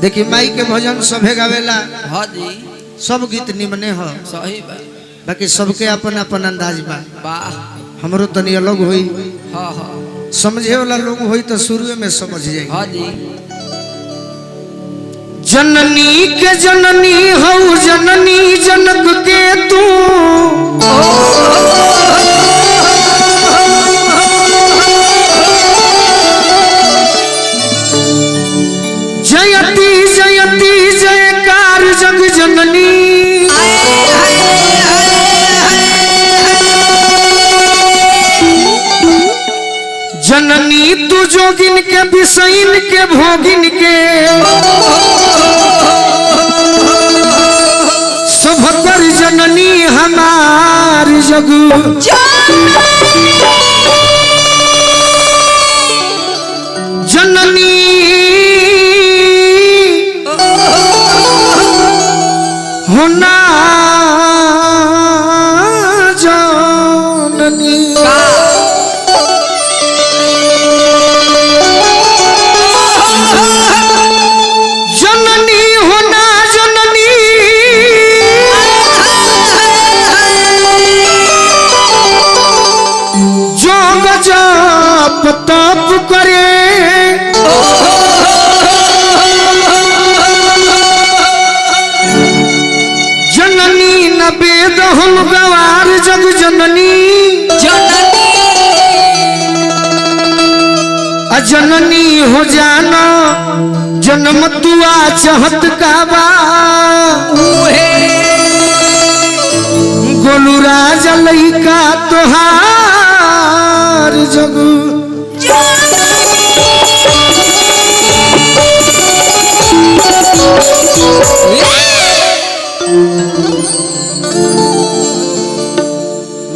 देखिए माई के भजन सभे गावेला। हाँ जी सब गीत निमने हो सही बा, बाकी सबके अपन अपन अंदाज बा। वाह हमरो तनी अलग होई। हाँ हाँ समझे वाला लोग होई तो शुरू में समझ जाए। हाँ जी जननी के जननी हो जननी जनक के तू जयती जयती जयकार जग जननी जननी तू जोगिन के बिसैन के भोगिन के सब कर जननी हमार जग जननी होना जननी जननी होना जननी जो गजब तप करे जननी न वेद हम गवार जग जननी अजननी हो जाना जन्म तुआ चाहत काबा गोलू राजा लइका तोहार जग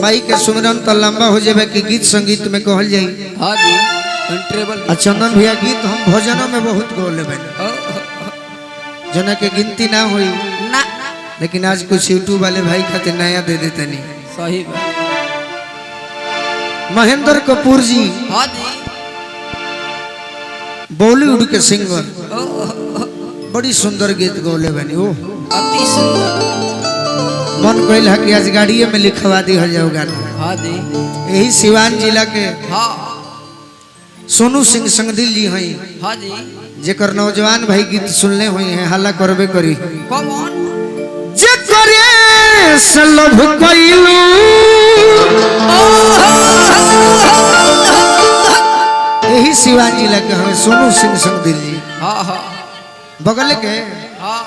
माई के सुमरन तो लंबा हो जाए कि गीत संगीत में कहल जाई। हाँ जी ट्रेवल चंदन भैया गीत हम भजनों में बहुत गौ ले जना के गिनती ना हुई ना, लेकिन आज कुछ यूट्यूब वाले भाई खाते नया दे देते नहीं। सही बा। महेंद्र कपूर जी हाँ जी बॉलीवुड के सिंगर बड़ी सुंदर गीत गौले बनी। ओ अति सुंदर मन कहल है कि आज गाड़िए में लिखवा दी हो जाओ गाना। हाँ जी यही सिवान जिला के हाँ सोनू सिंह संगदिल जी हैं हाँ जी जेकर नौजवान भाई गीत सुनले हुए हैं हल्ला करबे करी कौन जे करे सलभ कइलू यही सिवान जिला के हमें सोनू सिंह संगदिल जी हाँ हाँ बगल के हाँ